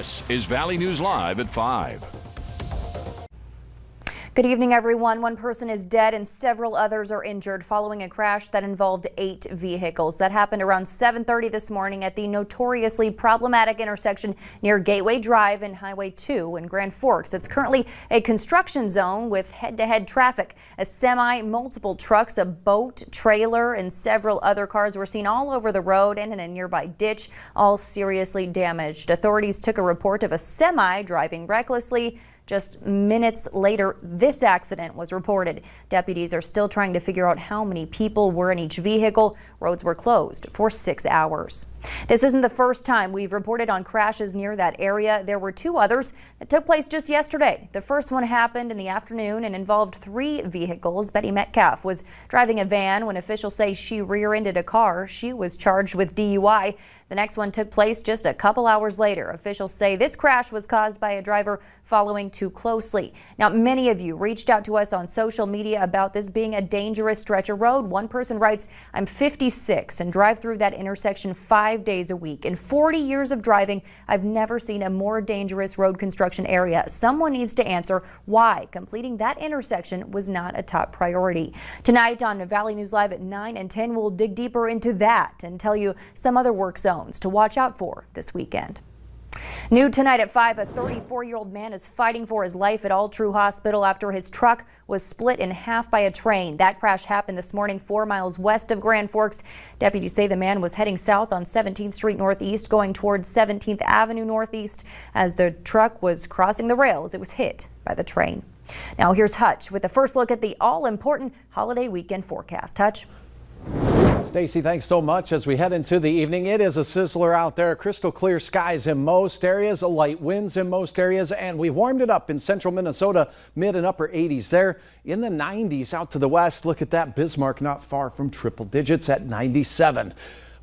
This is Valley News Live at 5. Good evening, everyone. One person is dead and several others are injured following a crash that involved 8 vehicles. That happened around 7:30 this morning at the notoriously problematic intersection near Gateway Drive and Highway 2 in Grand Forks. It's currently a construction zone with head-to-head traffic. A semi, multiple trucks, a boat, trailer, and several other cars were seen all over the road and in a nearby ditch, all seriously damaged. Authorities took a report of a semi driving recklessly. Just minutes later, this accident was reported. Deputies are still trying to figure out how many people were in each vehicle. Roads were closed for 6 hours. This isn't the first time we've reported on crashes near that area. There were 2 others that took place just yesterday. The first one happened in the afternoon and involved 3 vehicles. Betty Metcalf was driving a van when officials say she rear-ended a car. She was charged with DUI. The next one took place just a couple hours later. Officials say this crash was caused by a driver following too closely. Now, many of you reached out to us on social media about this being a dangerous stretch of road. One person writes, "I'm 56 and drive through that intersection 5 days a week. In 40 years of driving, I've never seen a more dangerous road construction area. Someone needs to answer why completing that intersection was not a top priority." Tonight on Valley News Live at 9 and 10, we'll dig deeper into that and tell you some other work zones to watch out for this weekend. New tonight at 5, a 34-year-old man is fighting for his life at All True Hospital after his truck was split in half by a train. That crash happened this morning 4 miles west of Grand Forks. Deputies say the man was heading south on 17th Street Northeast going towards 17th Avenue Northeast. As the truck was crossing the rails, it was hit by the train. Now here's Hutch with the first look at the all-important holiday weekend forecast. Hutch. Stacy, thanks so much. As we head into the evening, it is a sizzler out there. Crystal clear skies in most areas, light winds in most areas, and we warmed it up in central Minnesota, mid and upper 80s there. In the 90s out to the west, look at that. Bismarck not far from triple digits at 97.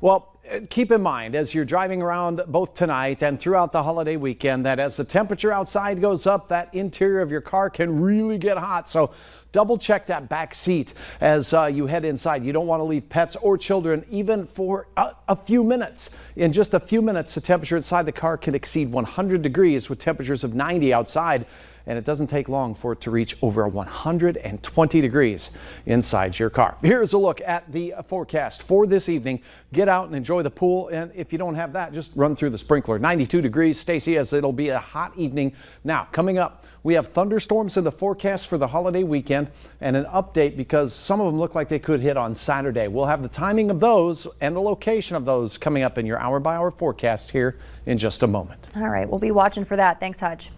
Well, keep in mind as you're driving around both tonight and throughout the holiday weekend that as the temperature outside goes up, that interior of your car can really get hot. So double check that back seat as you head inside. You don't want to leave pets or children even for a few minutes. In just a few minutes, the temperature inside the car can exceed 100 degrees with temperatures of 90 outside. And it doesn't take long for it to reach over 120 degrees inside your car. Here's a look at the forecast for this evening. Get out and enjoy the pool. And if you don't have that, just run through the sprinkler. 92 degrees, Stacy, as it'll be a hot evening. Now, coming up, we have thunderstorms in the forecast for the holiday weekend and an update because some of them look like they could hit on Saturday. We'll have the timing of those and the location of those coming up in your hour-by-hour forecast here in just a moment. All right, we'll be watching for that. Thanks, Hutch.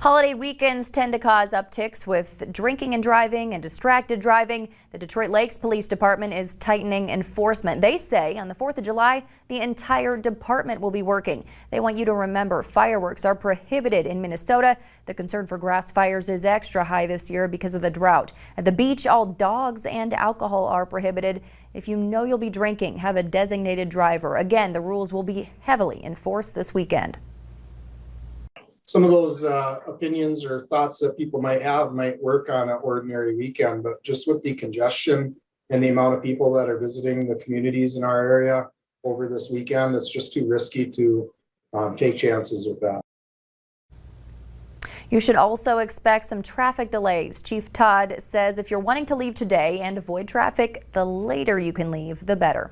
Holiday weekends tend to cause upticks with drinking and driving and distracted driving. The Detroit Lakes Police Department is tightening enforcement. They say on the 4th of July, the entire department will be working. They want you to remember fireworks are prohibited in Minnesota. The concern for grass fires is extra high this year because of the drought. At the beach, all dogs and alcohol are prohibited. If you know you'll be drinking, have a designated driver. Again, the rules will be heavily enforced this weekend. Some of those opinions or thoughts that people might have might work on an ordinary weekend, but just with the congestion and the amount of people that are visiting the communities in our area over this weekend, it's just too risky to take chances with that. You should also expect some traffic delays. Chief Todd says if you're wanting to leave today and avoid traffic, the later you can leave, the better.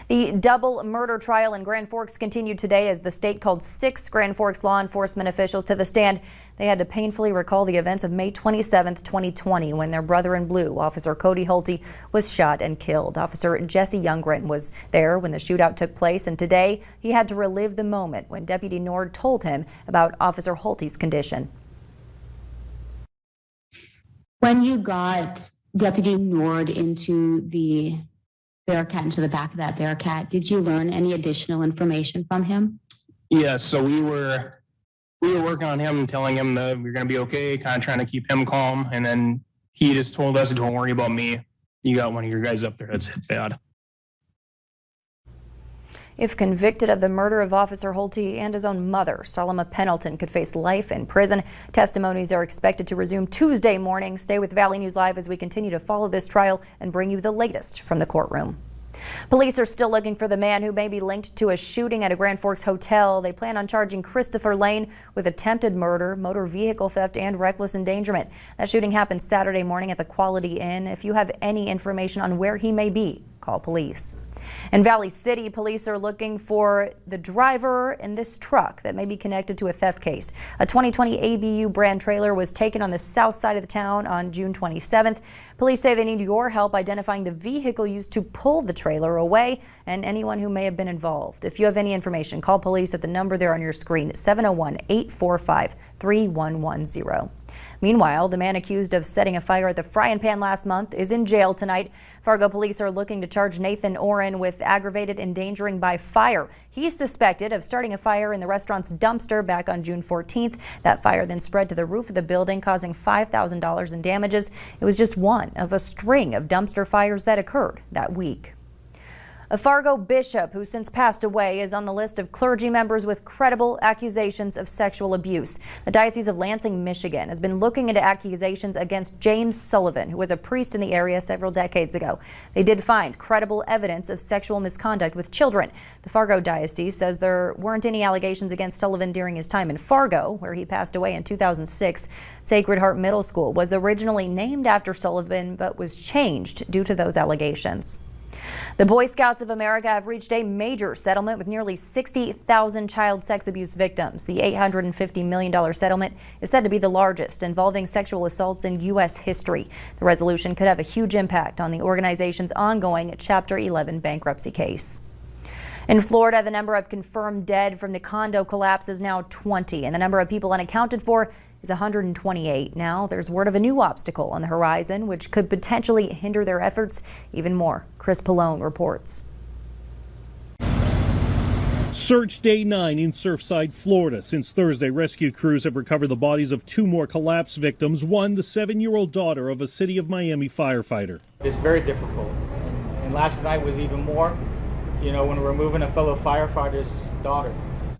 The double murder trial in Grand Forks continued today as the state called 6 Grand Forks law enforcement officials to the stand. They had to painfully recall the events of May 27th, 2020, when their brother in blue, Officer Cody Hulte, was shot and killed. Officer Jesse Youngren was there when the shootout took place, and today he had to relive the moment when Deputy Nord told him about Officer Hulte's condition. When you got Deputy Nord into the Bearcat, into the back of that Bearcat, did you learn any additional information from him? Yeah, so we were working on him, telling him that we're going to be okay, kind of trying to keep him calm, and then he just told us, "Don't worry about me. You got one of your guys up there that's hit bad." If convicted of the murder of Officer Hulte and his own mother, Salma Pendleton could face life in prison. Testimonies are expected to resume Tuesday morning. Stay with Valley News Live as we continue to follow this trial and bring you the latest from the courtroom. Police are still looking for the man who may be linked to a shooting at a Grand Forks hotel. They plan on charging Christopher Lane with attempted murder, motor vehicle theft, and reckless endangerment. That shooting happened Saturday morning at the Quality Inn. If you have any information on where he may be, call police. In Valley City, police are looking for the driver in this truck that may be connected to a theft case. A 2020 ABU brand trailer was taken on the south side of the town on June 27th. Police say they need your help identifying the vehicle used to pull the trailer away and anyone who may have been involved. If you have any information, call police at the number there on your screen, 701-845-3110. Meanwhile, the man accused of setting a fire at the Frying Pan last month is in jail tonight. Fargo police are looking to charge Nathan Oren with aggravated endangering by fire. He's suspected of starting a fire in the restaurant's dumpster back on June 14th. That fire then spread to the roof of the building, causing $5,000 in damages. It was just one of a string of dumpster fires that occurred that week. A Fargo bishop who since passed away is on the list of clergy members with credible accusations of sexual abuse. The Diocese of Lansing, Michigan has been looking into accusations against James Sullivan, who was a priest in the area several decades ago. They did find credible evidence of sexual misconduct with children. The Fargo Diocese says there weren't any allegations against Sullivan during his time in Fargo, where he passed away in 2006. Sacred Heart Middle School was originally named after Sullivan, but was changed due to those allegations. The Boy Scouts of America have reached a major settlement with nearly 60,000 child sex abuse victims. The $850 million settlement is said to be the largest involving sexual assaults in U.S. history. The resolution could have a huge impact on the organization's ongoing Chapter 11 bankruptcy case. In Florida, the number of confirmed dead from the condo collapse is now 20, and the number of people unaccounted for is 128. Now there's word of a new obstacle on the horizon, which could potentially hinder their efforts even more. Chris Pallone reports. Search day 9 in Surfside, Florida. Since Thursday, rescue crews have recovered the bodies of 2 more collapse victims, one the 7-year-old daughter of a City of Miami firefighter. It's very difficult. And last night was even more, when we're removing a fellow firefighter's daughter.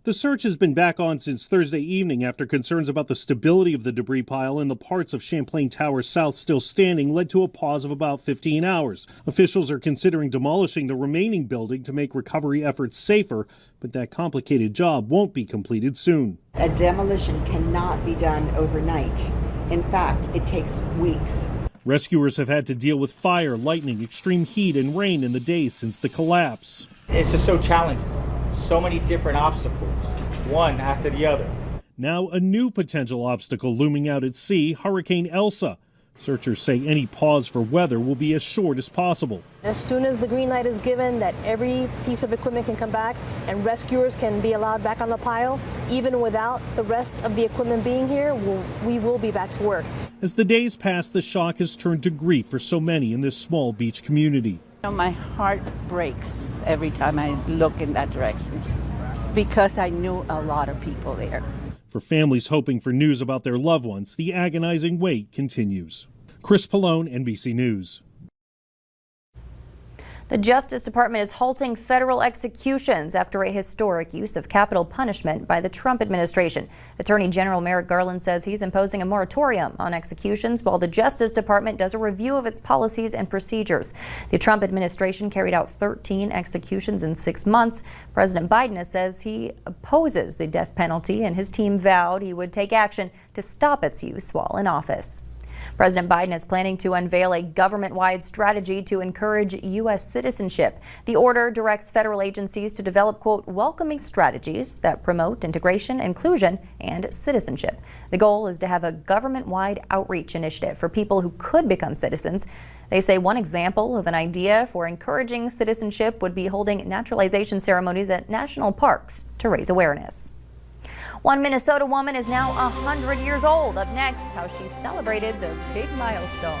The search has been back on since Thursday evening after concerns about the stability of the debris pile and the parts of Champlain Tower South still standing led to a pause of about 15 hours. Officials are considering demolishing the remaining building to make recovery efforts safer, but that complicated job won't be completed soon. A demolition cannot be done overnight. In fact, it takes weeks. Rescuers have had to deal with fire, lightning, extreme heat, and rain in the days since the collapse. It's just so challenging. So many different obstacles, one after the other. Now a new potential obstacle looming out at sea, Hurricane Elsa. Searchers say any pause for weather will be as short as possible. As soon as the green light is given that every piece of equipment can come back and rescuers can be allowed back on the pile, even without the rest of the equipment being here, we will be back to work. As the days pass, the shock has turned to grief for so many in this small beach community. My heart breaks every time I look in that direction because I knew a lot of people there. For families hoping for news about their loved ones, the agonizing wait continues. Chris Pallone, NBC News. The Justice Department is halting federal executions after a historic use of capital punishment by the Trump administration. Attorney General Merrick Garland says he's imposing a moratorium on executions while the Justice Department does a review of its policies and procedures. The Trump administration carried out 13 executions in 6 months. President Biden says he opposes the death penalty, and his team vowed he would take action to stop its use while in office. President Biden is planning to unveil a government-wide strategy to encourage U.S. citizenship. The order directs federal agencies to develop, quote, welcoming strategies that promote integration, inclusion, and citizenship. The goal is to have a government-wide outreach initiative for people who could become citizens. They say one example of an idea for encouraging citizenship would be holding naturalization ceremonies at national parks to raise awareness. One Minnesota woman is now 100 years old. Up next, how she celebrated the big milestone.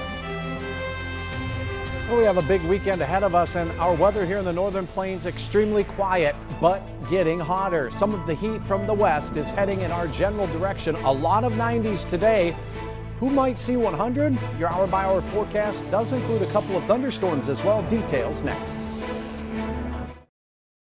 Well, we have a big weekend ahead of us, and our weather here in the Northern Plains extremely quiet, but getting hotter. Some of the heat from the west is heading in our general direction. A lot of 90s today. Who might see 100? Your hour-by-hour forecast does include a couple of thunderstorms as well. Details next.